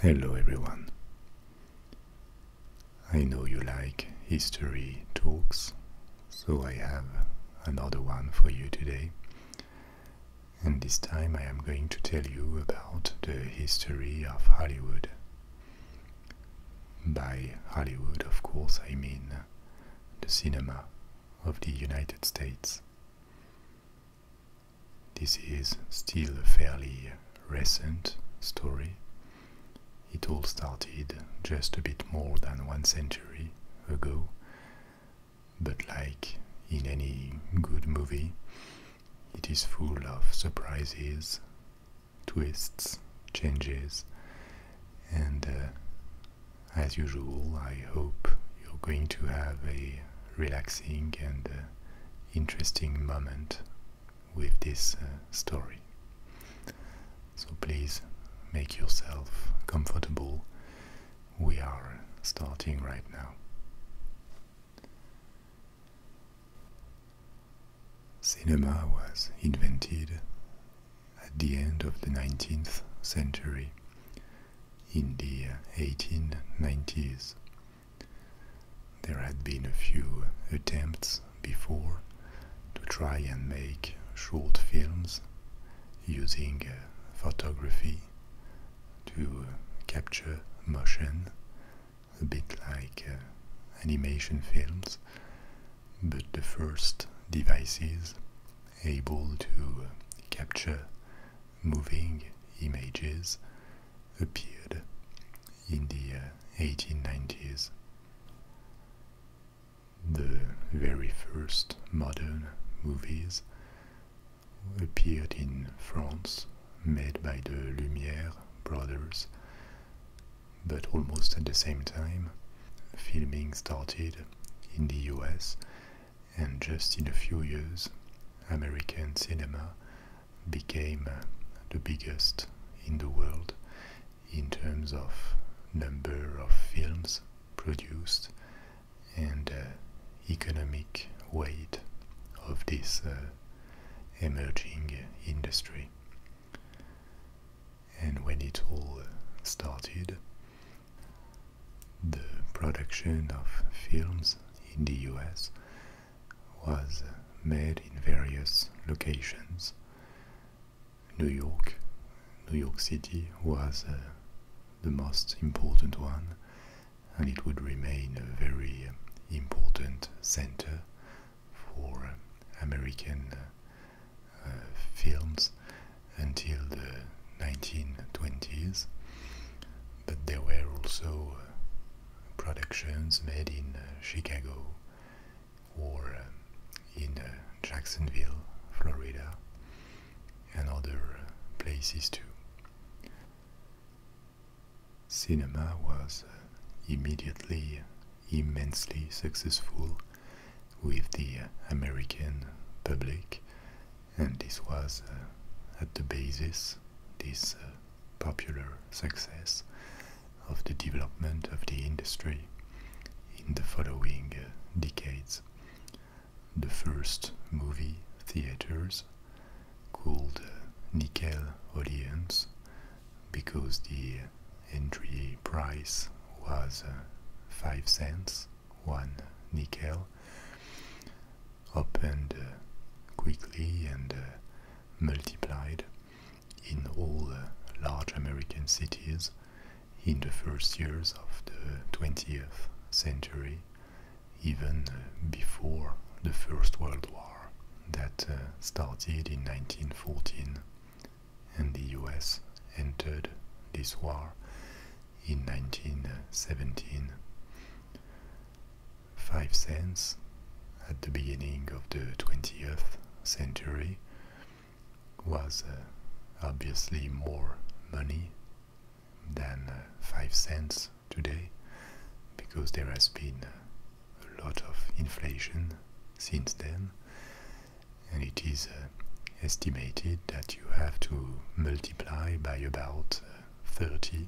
Hello everyone. I know you like history talks, so I have another one for you today. And this time I am going to tell you about the history of Hollywood. By Hollywood, of course, I mean the cinema of the United States. This is still a fairly recent story. It all started just a bit more than 1 century ago, but like in any good movie, it is full of surprises, twists, changes, and as usual, I hope you're going to have a relaxing and interesting moment with this story. So please make yourself comfortable. We are starting right now. Cinema was invented at the end of the 19th century, in the 1890s. There had been a few attempts before to try and make short films using photography to capture motion, a bit like animation films, but the first devices able to capture moving images appeared in the 1890s. The very first modern movies appeared in France, made by the Lumière brothers, but almost at the same time filming started in the US, and just in a few years American cinema became the biggest in the world in terms of number of films produced and economic weight of this emerging industry. And when it all started, the production of films in the US was made in various locations. New York City was the most important one, and it would remain a very important center for American films until the 1920s, but there were also productions made in Chicago or in Jacksonville, Florida, and other places too. Cinema was immediately immensely successful with the American public, and this was at the basis, this popular success, of the development of the industry in the following decades. The first movie theaters, called nickel audience because the entry price was 5 cents, 1 nickel, opened quickly and multiplied in all large American cities in the first years of the 20th century, even before the First World War that started in 1914, and the US entered this war in 1917. 5 cents at the beginning of the 20th century was obviously more money than 5 cents today, because there has been a lot of inflation since then, and it is estimated that you have to multiply by about 30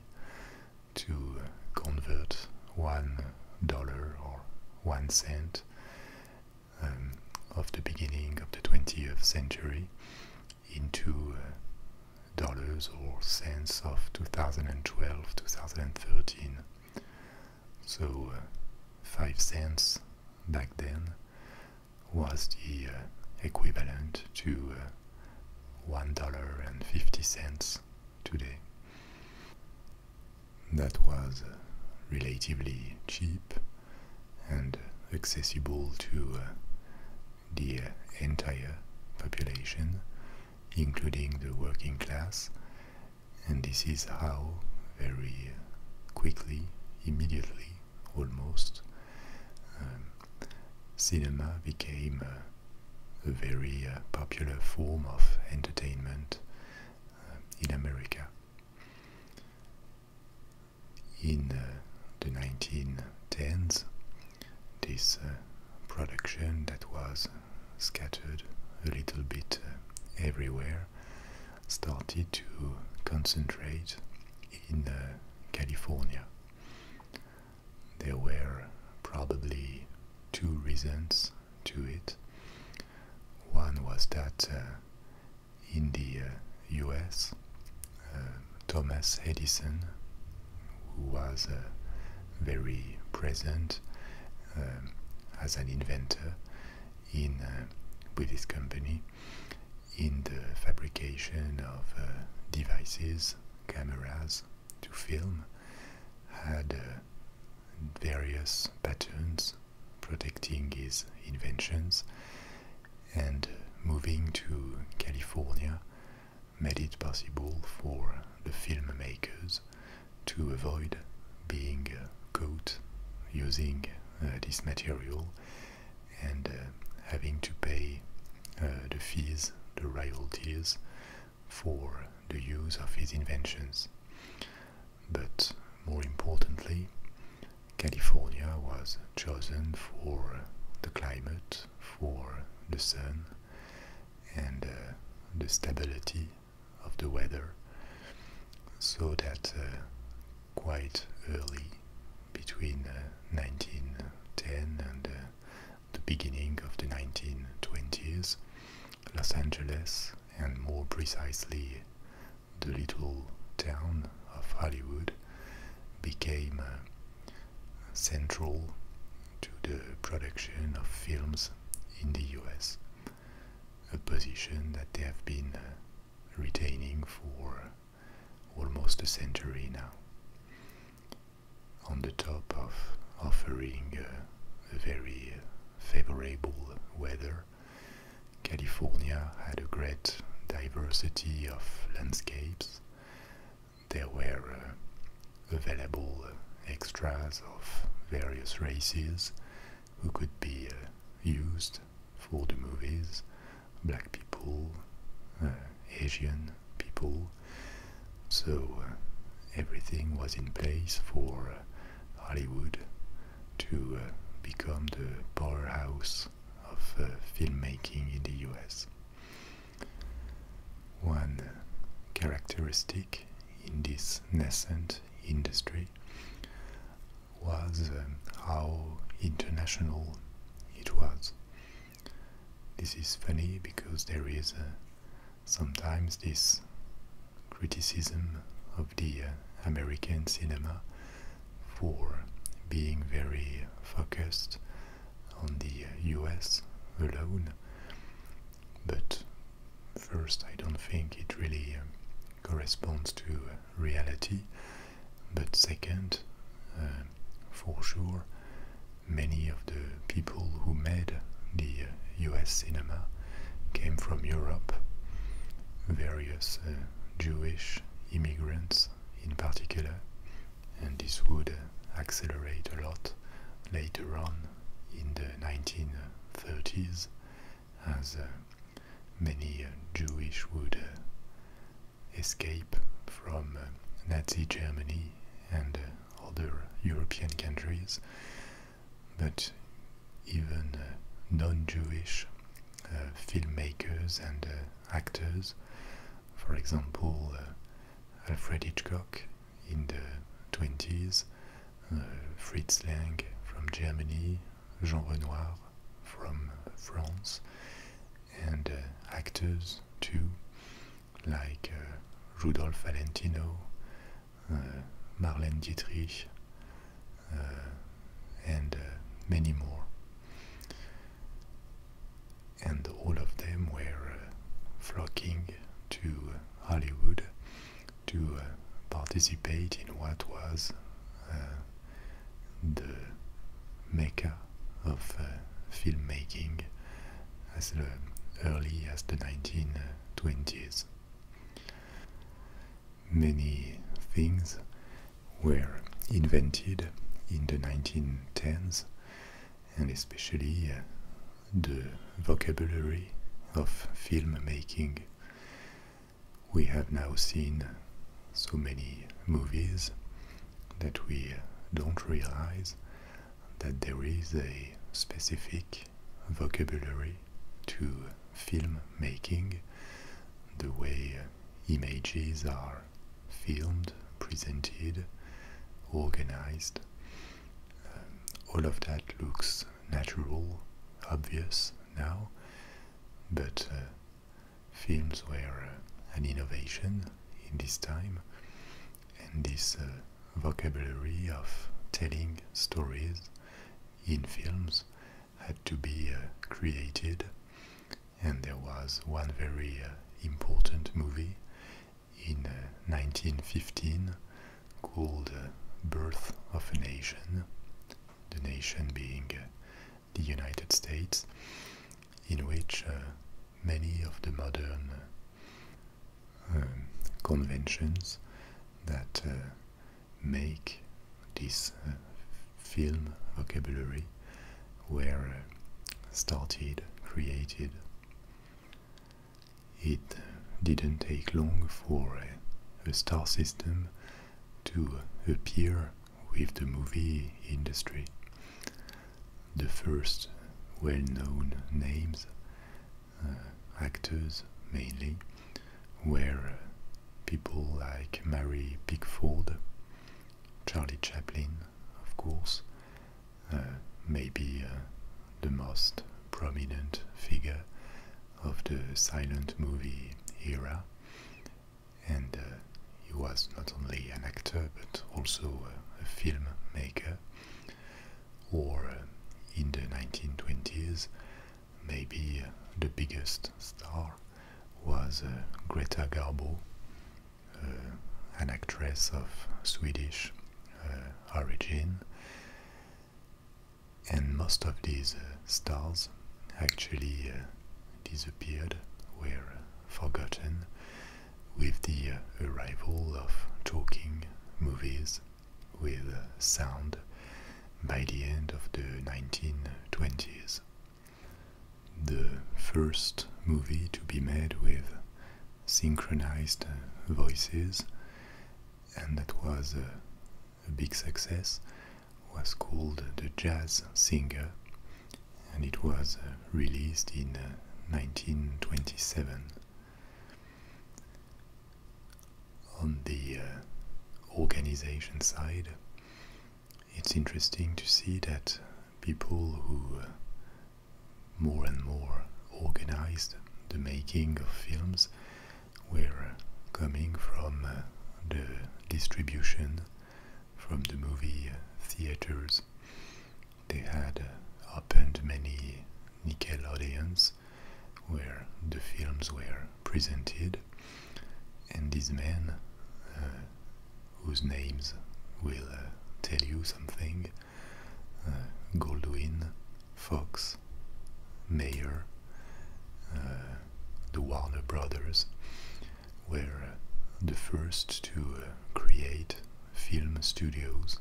to convert $1 or 1 cent of the beginning of the 20th century into dollars or cents of 2012 2013. So 5 cents back then was the equivalent to $1.50 today. That was relatively cheap and accessible to the entire population, including the working class, and this is how very quickly, immediately almost, cinema became a very popular form of entertainment in America. In the 1910s, this production that was scattered a little bit everywhere started to concentrate in California. There were probably two reasons to it. One was that in the US, Thomas Edison, who was very present as an inventor in with his company in the fabrication of devices, cameras to film, had various patents protecting his inventions, and moving to California made it possible for the filmmakers to avoid being caught using this material and having to pay the fees, the royalties for the use of his inventions. But more importantly, California was chosen for the climate, for the sun, and the stability of the weather, so that quite early, between 1910 and the beginning of the 1920s, Los Angeles, and more precisely the little town of Hollywood, became central to the production of films in the US, a position that they have been retaining for almost a century now. On the top of offering a very favorable weather, California had a great diversity of landscapes. There were available extras of various races who could be used for the movies: black people, Asian people. So everything was in place for Hollywood to become the powerhouse of filmmaking in the US. One characteristic in this nascent industry was how international it was. This is funny because there is sometimes this criticism of the American cinema for being very focused on the US alone, but first, I don't think it really corresponds to reality, but second, for sure, many of the people who made the US cinema came from Europe, various Jewish immigrants in particular, and this would accelerate a lot later on in the 1930s, as many Jewish would escape from Nazi Germany and other European countries. But even non-Jewish filmmakers and actors, for example Alfred Hitchcock in the 20s, Fritz Lang from Germany, Jean Renoir from France, and actors too, like Rudolf Valentino, Marlene Dietrich, and many more. And all of them were flocking to Hollywood to participate in what was the mecca of filmmaking as early as the 1920s. Many things were invented in the 1910s, and especially the vocabulary of filmmaking. We have now seen so many movies that we don't realize that there is a specific vocabulary to filmmaking, the way images are filmed, presented, organized. All of that looks natural, obvious now, but films were an innovation in this time, and this vocabulary of telling stories in films had to be created, and there was one very important movie in 1915 called Birth of a Nation, the nation being the United States, in which many of the modern conventions that make this film vocabulary were started, created. It didn't take long for a star system to appear with the movie industry. The first well-known names, actors mainly, were people like Mary Pickford, Charlie Chaplin, of course, maybe the most prominent figure of the silent movie era, and he was not only an actor but also a filmmaker. Or in the 1920s, maybe the biggest star was Greta Garbo, an actress of Swedish origin, and most of these stars actually disappeared, were forgotten with the arrival of talking movies with sound by the end of the 1920s. The first movie to be made with synchronized voices, and that was a big success, was called The Jazz Singer, and it was released in 1927. On the organization side, it's interesting to see that people who more and more organized the making of films were coming from the distribution, from the movie theaters. They had opened many Nickelodeons where the films were presented, and these men, whose names will tell you something, Goldwyn, Fox, Mayer, the Warner Brothers, were the first to create film studios,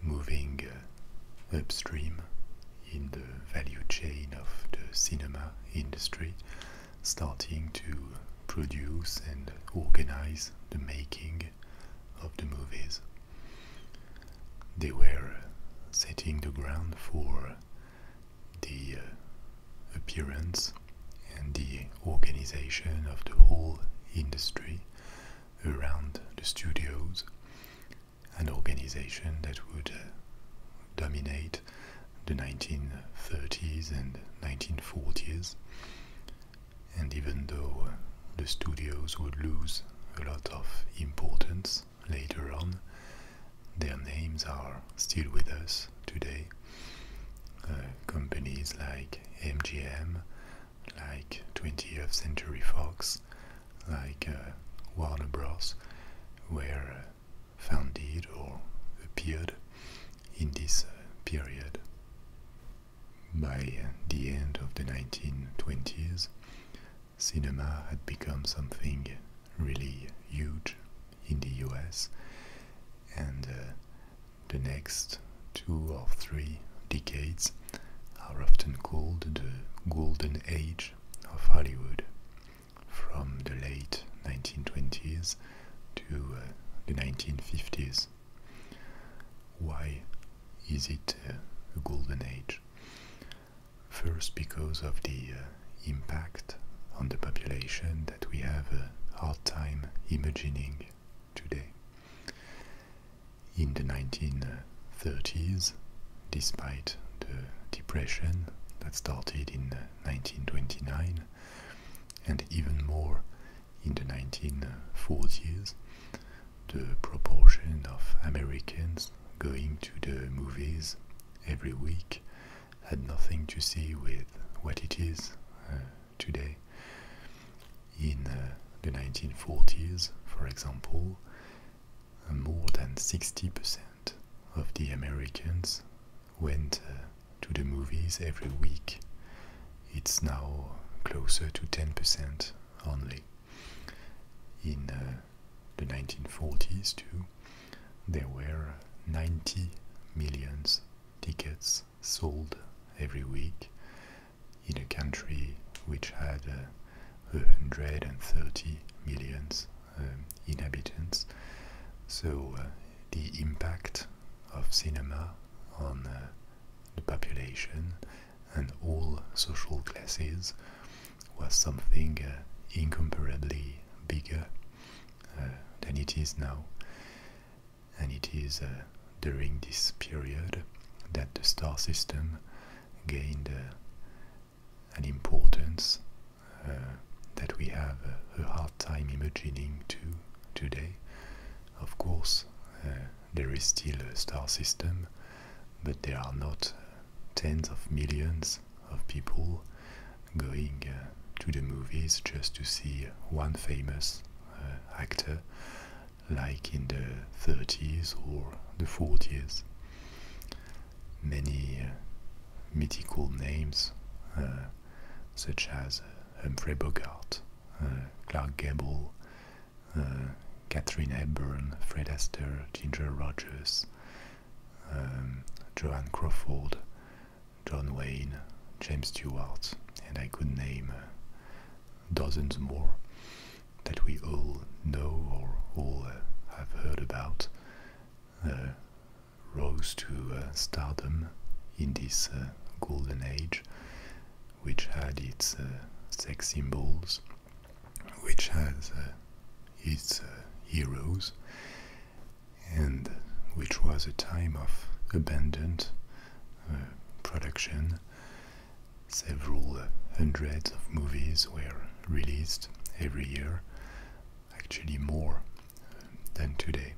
moving upstream in the value chain of the cinema industry, starting to produce and organize the making of the movies. They were setting the ground for the appearance and the organization of the whole industry around the studios, an organization that would dominate the 1930s and 1940s. And even though the studios would lose a lot of importance later on. Their names are still with us today. Companies like MGM, like 20th Century Fox, like Warner Bros. Were founded or appeared in this period. By the end of the 1920s, cinema had become something really huge in the US, and the next 2 or 3 decades are often called the Golden Age of Hollywood, from the late 1920s to the 1950s. Why is it a golden age? First, because of the impact on the population that we have a hard time imagining today. In the 1930s, despite the depression that started in 1929, and even more in the 1940s, the proportion of Americans going to the movies every week had nothing to see with what it is today. In the 1940s, for example, more than 60% of the Americans went to the movies every week. It's now closer to 10% only. In the 1940s too, there were 90 million tickets sold every week in a country which had 130 million inhabitants. So the impact of cinema on the population and all social classes was something incomparably bigger than it is now. And it is during this period that the star system gained an importance that we have a hard time imagining today. Of course, there is still a star system, but there are not tens of millions of people going to the movies just to see one famous actor, like in the 30s or the 40s. Many mythical names, such as Humphrey Bogart, Clark Gable, Katharine Hepburn, Fred Astaire, Ginger Rogers, Joan Crawford, John Wayne, James Stewart, and I could name dozens more that we all know or all have heard about, rose to stardom in this golden age, which had its sex symbols, which has its heroes, and which was a time of abundant production. Several hundreds of movies were released every year, actually more than today.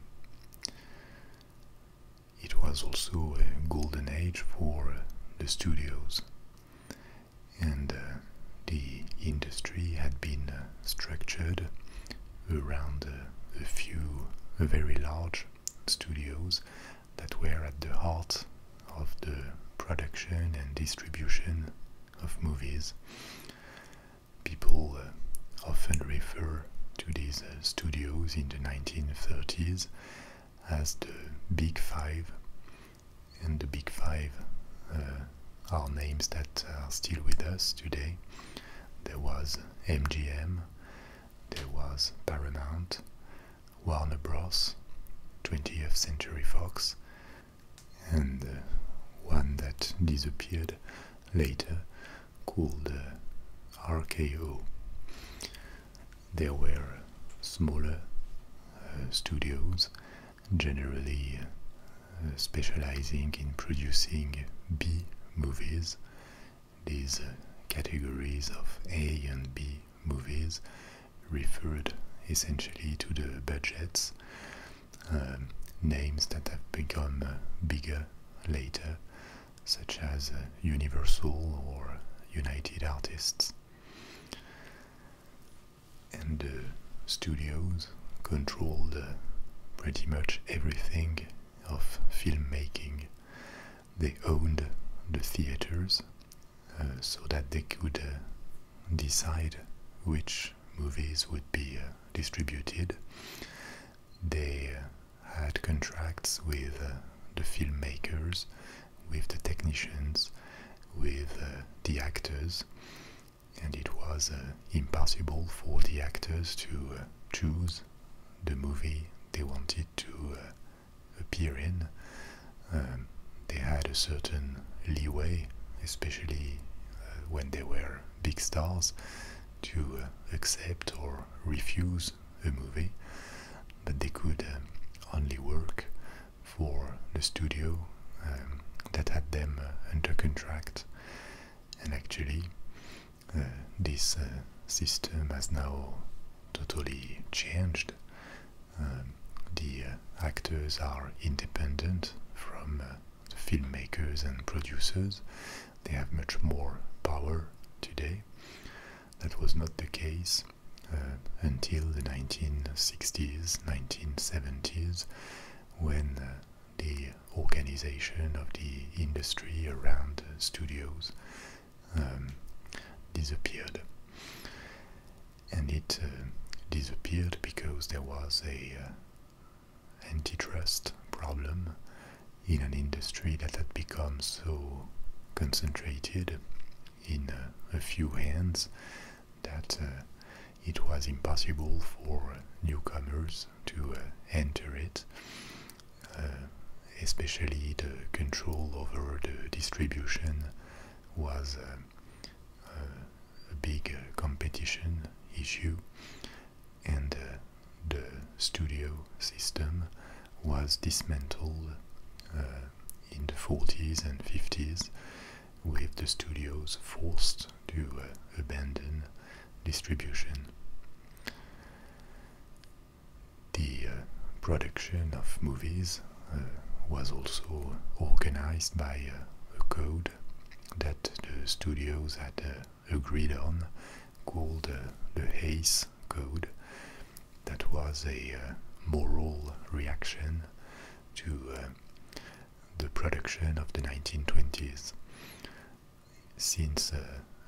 It was also a golden age for the studios, and the industry had been structured around a few very large studios that were at the heart of the production and distribution of movies. People often refer to these studios in the 1930s as the Big Five, and the Big Five are names that are still with us today. There was MGM, there was Paramount, Warner Bros., 20th Century Fox, and one that disappeared later called RKO. There were smaller studios, generally specializing in producing B movies. These categories of A and B movies referred essentially to the budgets, names that have become bigger later, such as Universal or United Artists. And the studios controlled pretty much everything of filmmaking. They owned the theaters so that they could decide which movies would be distributed. They had contracts with the filmmakers, with the technicians, with the actors, and it was impossible for the actors to choose the movie they wanted to appear in. They had a certain leeway, especially when they were big stars, to accept or refuse a movie, but they could only work for the studio that had them under contract. And actually, this system has now totally changed. The actors are independent from the filmmakers and producers. They have much more power today. That was not the case until the 1960s, 1970s, when the organization of the industry around studios disappeared. And it disappeared because there was a antitrust problem in an industry that had become so concentrated in a few hands that it was impossible for newcomers to enter it, especially the control over the distribution was a big competition issue, and the studio system was dismantled in the 40s and 50s, with the studios forced to abandon distribution. The production of movies was also organized by a code that the studios had agreed on, called the Hays Code. That was a moral reaction to the production of the 1920s. Since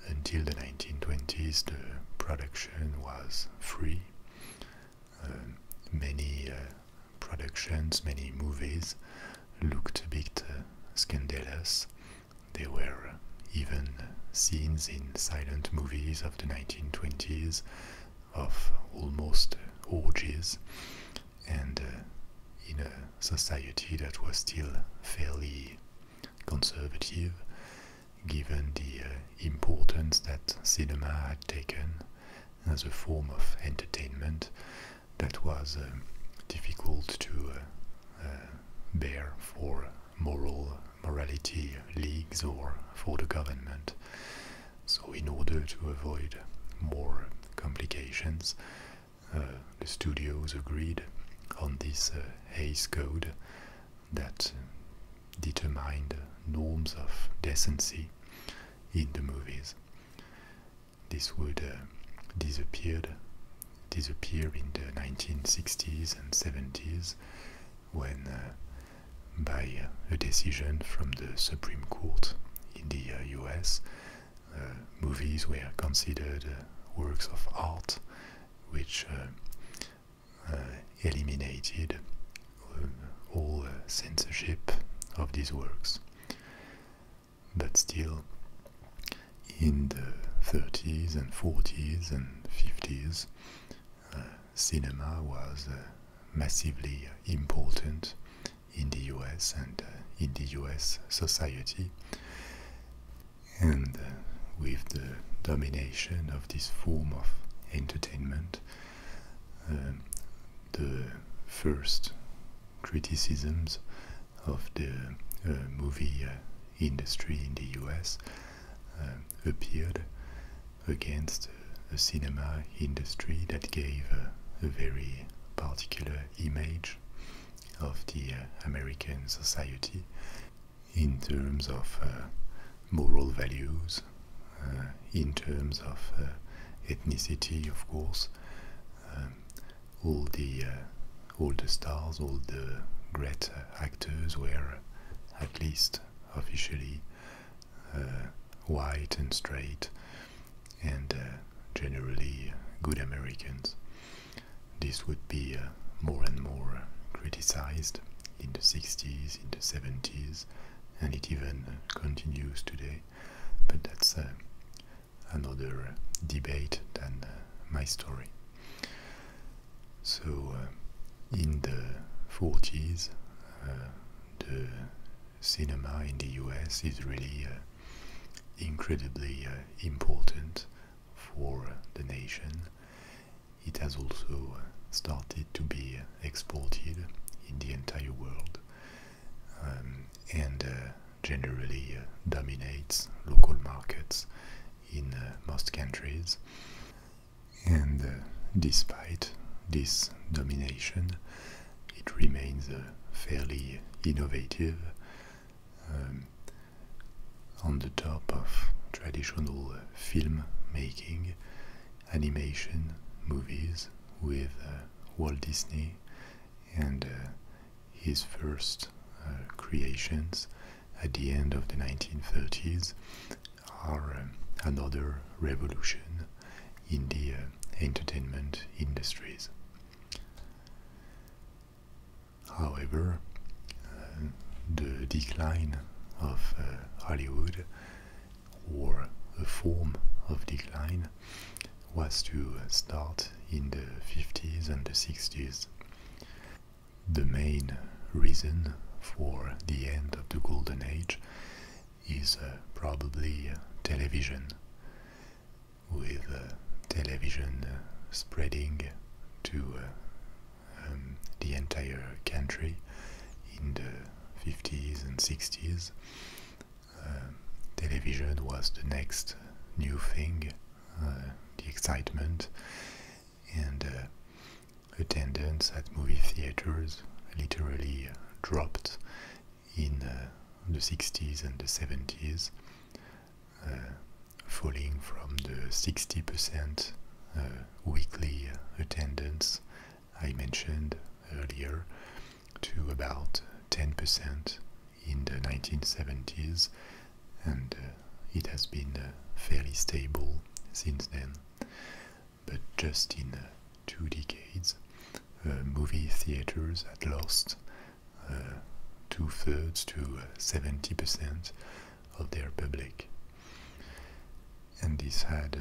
until the 1920s the production was free, many productions, many movies looked a bit scandalous. There were even scenes in silent movies of the 1920s of almost orgies, and in a society that was still fairly conservative, given the importance that cinema had taken as a form of entertainment, that was difficult to bear for morality leagues or for the government. So in order to avoid more complications, the studios agreed on this Hays Code that determined norms of decency in the movies. This would disappear in the 1960s and 70s, when by a decision from the Supreme Court in the US, movies were considered works of art, which eliminated all censorship of these works. But still, in the 30s and 40s and 50s, cinema was massively important in the US and in the US society. And with the domination of this form of entertainment, the first criticisms of the movie industry in the US appeared against a cinema industry that gave a very particular image of the American society in terms of moral values, in terms of ethnicity, of course. Um, all the stars, all the great actors were at least officially white and straight, and generally good Americans. This would be more and more criticized in the 60s, in the 70s, and it even continues today. But that's another debate than my story. So, in the 40s, the cinema in the US is really incredibly important for the nation. It has also started to be exported in the entire world, and generally dominates local markets in most countries. And despite this domination, it remains fairly innovative, on the top of traditional film making, animation, movies with Walt Disney and his first creations at the end of the 1930s are another revolution in the entertainment industries. However, the decline of Hollywood, or a form of decline, was to start in the 50s and the 60s. The main reason for the end of the golden age is probably television, with television spreading to the entire country in the 50s and 60s. Television was the next new thing, the excitement, and attendance at movie theaters literally dropped in the 60s and the 70s, falling from the 60% weekly attendance I mentioned earlier to about 10% in the 1970s, and it has been fairly stable since then. But just in 2 decades, movie theaters had lost 2/3 to 70% of their public, and this had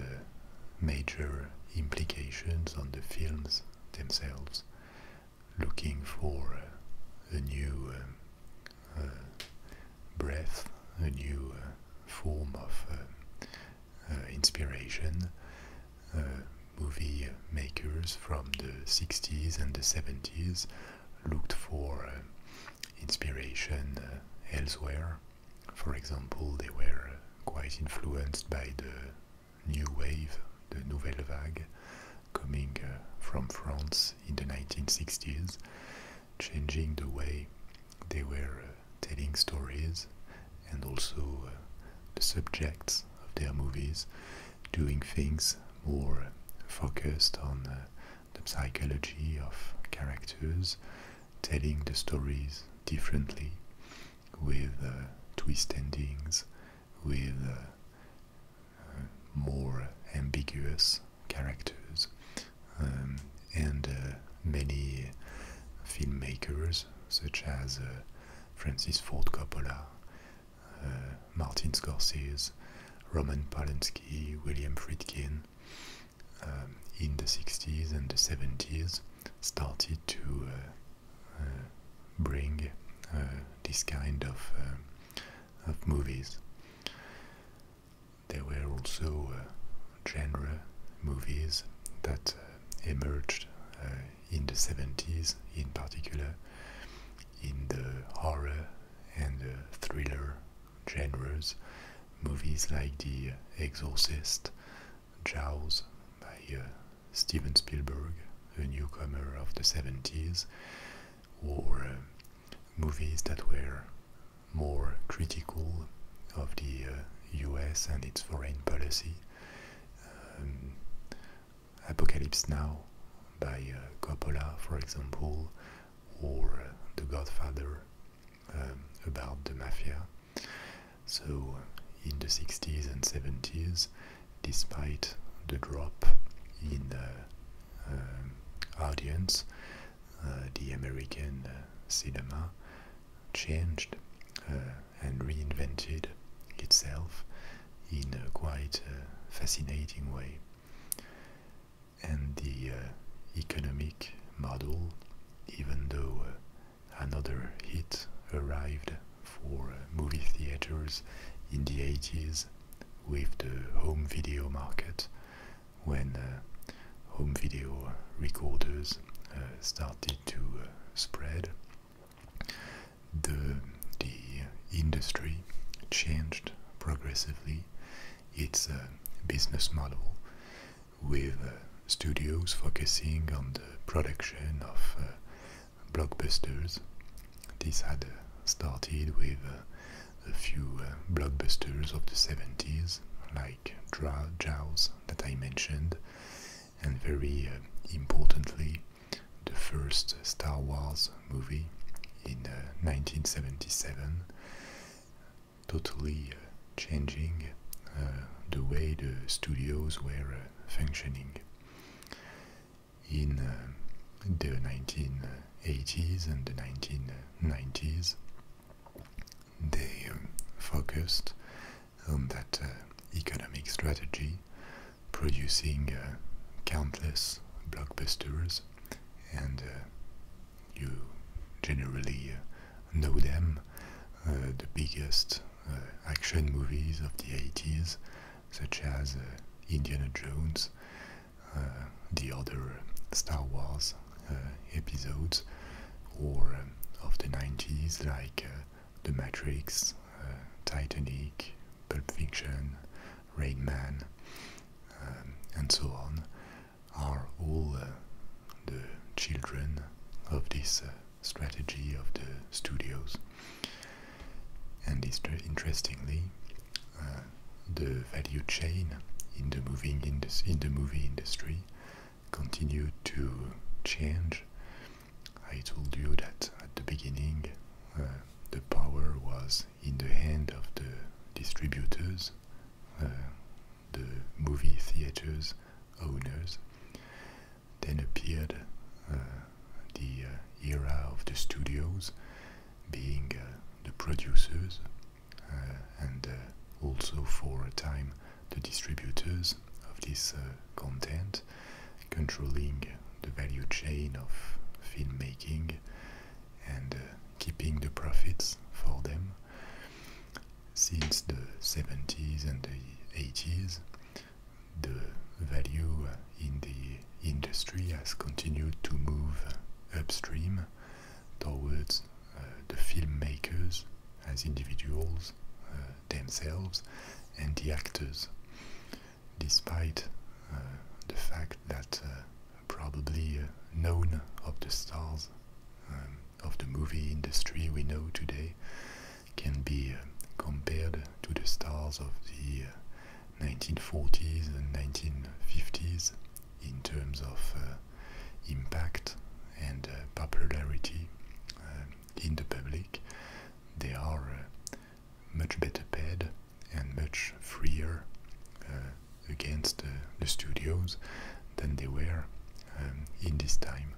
major implications on the films themselves, looking for a new breath, a new form of inspiration. Movie makers from the 60s and the 70s looked for inspiration elsewhere. For example, they were quite influenced by the new wave, the Nouvelle Vague, coming from France in the 1960s, changing the way they were telling stories, and also the subjects of their movies, doing things more focused on the psychology of characters, telling the stories differently, with twist endings, with more ambiguous characters, and many filmmakers such as Francis Ford Coppola, Martin Scorsese, Roman Polanski, William Friedkin, in the 60s and the 70s started to bring this kind of movies. There were also genre movies that emerged in the 70s, in particular in the horror and thriller genres. Movies like The Exorcist, Jaws by Steven Spielberg, a newcomer of the 70s, or movies that were more critical of the US and its foreign policy. Apocalypse Now by Coppola, for example, or The Godfather, about the mafia. So in the 60s and 70s, despite the drop in audience, the American cinema changed and reinvented itself in a quite fascinating way. And the economic model, even though another hit arrived for movie theaters in the 80s with the home video market, when home video recorders started to spread, the industry changed progressively its business model, with studios focusing on the production of blockbusters. This had started with a few blockbusters of the 70s, like Jaws that I mentioned, and very importantly, the first Star Wars movie in 1977, totally changing the way the studios were functioning. In the 1980s and the 1990s, they focused on that economic strategy, producing countless blockbusters, and you generally know them, the biggest action movies of the 80s, such as Indiana Jones, the other Star Wars episodes, or of the 90s like The Matrix, Titanic, Pulp Fiction, Rain Man, and so on, are all the children of this strategy of the studios. And interestingly, the value chain in the movie industry continued to change. I told you that at the beginning the power was in the hand of the distributors, the movie theaters owners. Then appeared the era of the studios, being the producers, and also for a time the distributors of this content, controlling the value chain of filmmaking and keeping the profits for them. Since the 70s and the 80s, the value in the industry has continued to move upstream towards the filmmakers as individuals themselves and the actors, despite the fact that probably none of the stars of the movie industry we know today can be compared to the stars of the 1940s and 1950s in terms of impact and popularity in the public. They are much better paid and much freer against the studios than they were in this time.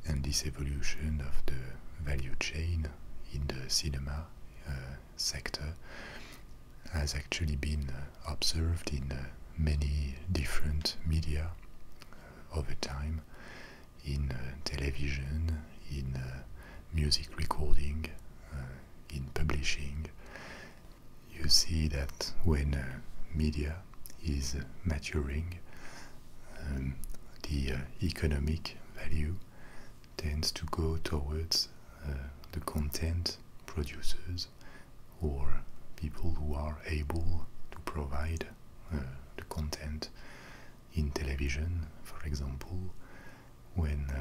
And this evolution of the value chain in the cinema sector has actually been observed in many different media over time, in television, in music recording, in publishing. You see that when media is maturing, the economic value tends to go towards the content producers, or people who are able to provide the content in television, for example, when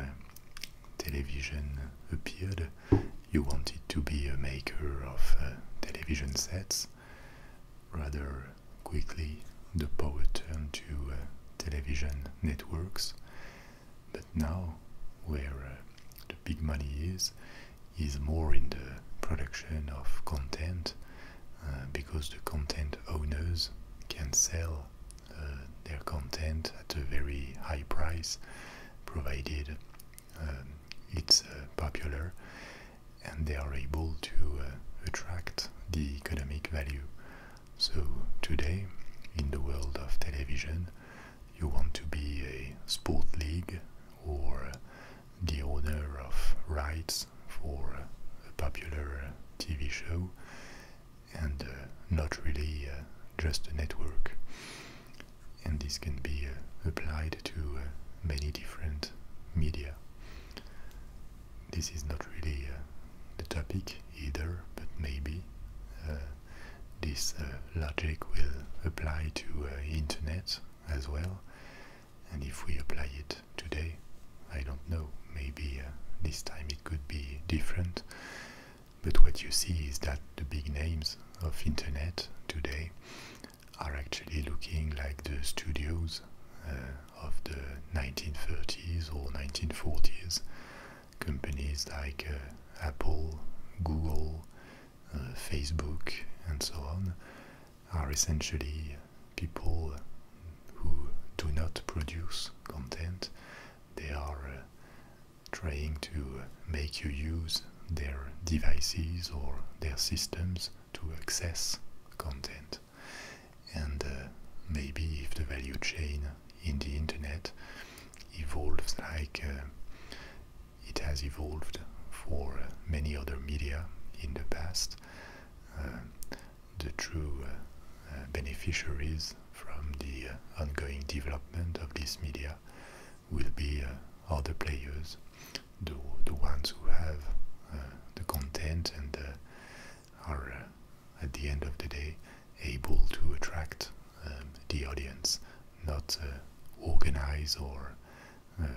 television appeared, you wanted to be a maker of television sets. Rather quickly, the power turned to television networks. But now, where the big money is more in the production of content, because the content owners can sell their content at a very high price, provided it's popular, and they are able to attract the economic value. So today, in the world of television, you want to be a sport league or the owner of rights for a popular TV show, and not really just a network. And this can be applied to many different media. This is not really the topic either, but maybe this logic will apply to internet as well. And if we apply it today, I don't know, maybe this time it could be different. But what you see is that the big names of internet today are actually looking like the studios of the 1930s or 1940s. Companies like Apple, Google, Facebook, and so on are essentially people who do not produce content. They are trying to make you use their devices or their systems to access content. And maybe if the value chain in the internet evolves like it has evolved for many other media in the past, the true beneficiaries from the ongoing development of this media will be other players, the ones who have the content and are at the end of the day able to attract the audience, not organize or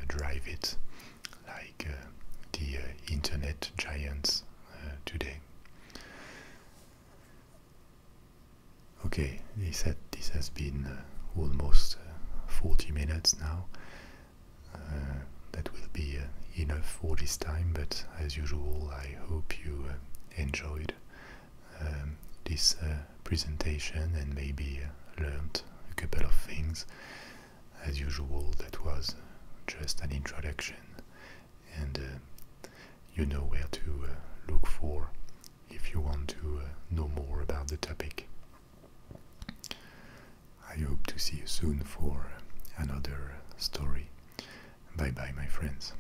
drive it like the internet giants today. Okay, this has been almost 40 minutes now. That will be enough for this time, but as usual I hope you enjoyed this presentation and maybe learned a couple of things. As usual, that was just an introduction, and you know where to look for if you want to know more about the topic. I hope to see you soon for another story. Bye bye, my friends.